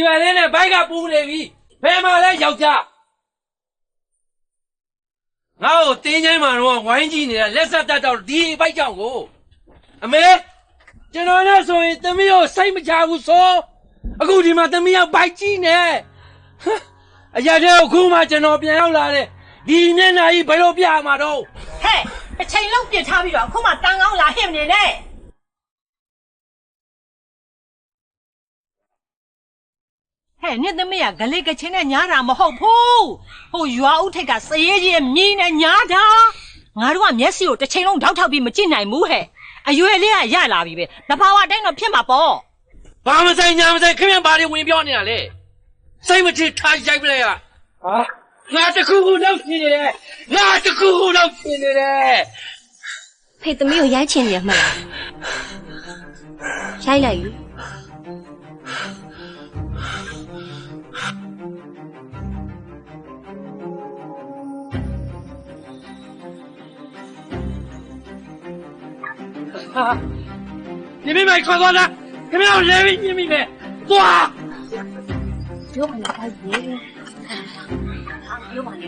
ရွယ်လေးနဲ့ဘိုက်ကပူနေပြီဘယ်မှာလဲယောက်ျားငါ့ကိုတင်းချိုင်းမှာတော့ဝိုင်းကြည့်နေတာလက်ဆက်တတ်တော့ဒီဘိုက်ကြောင့်ကိုအမေကျွန်တော်နဲ့ဆိုရင်သမီးကိုစိတ်မချဘူးဆိုအခုဒီမှာသမီးကဘိုက်ကြည့်နေအရာတဲ့အခုမှကျွန်တော်ပြန်ရောက်လာတယ်ဒီမျက်နှာကြီးဘယ်လိုပြမှာတော့ဟဲ့အချိန်လုံးပြစ်ထားပြီးတော့အခုမှတန်ကောင်းလာဟစ်နေနဲ့ဟဲ့နေ့သမီးကဂလိကချင်းနဲ့ညားတာမဟုတ်ဘူးဟိုရွာဦးထိတ်ကစရေးကြီးမြင်းနဲ့ညားတာငါတို့ကမျက်စိကိုတစ်ချိန်လုံးထောက်ထောက်ပြီးမကြည့်နိုင်ဘူးဟဲ့အရွယ်လေးကရလာပြီပဲတဘာဝတိုင်းတော့ဖြစ်မှာပေါ့ဘာမဆိုင်ညာမဆိုင်ခင်ဗျဘာတွေဝင်ပြောနေတာလဲစိတ်မချထားရိုက်ပလဲကဟာငါတခုခုတော့ဖြစ်နေတယ်ငါတခုခုတော့ဖြစ်နေတယ်ဖေသမီးကိုရိုက်ချင်ရမှလားရိုက်လိုက်ယူဟာ你妹妹快过来ခင်ဗျားလဲပြီးပြင်မိမယ်သွားပြောပါလားအဲ့ဒီပြောပါလေ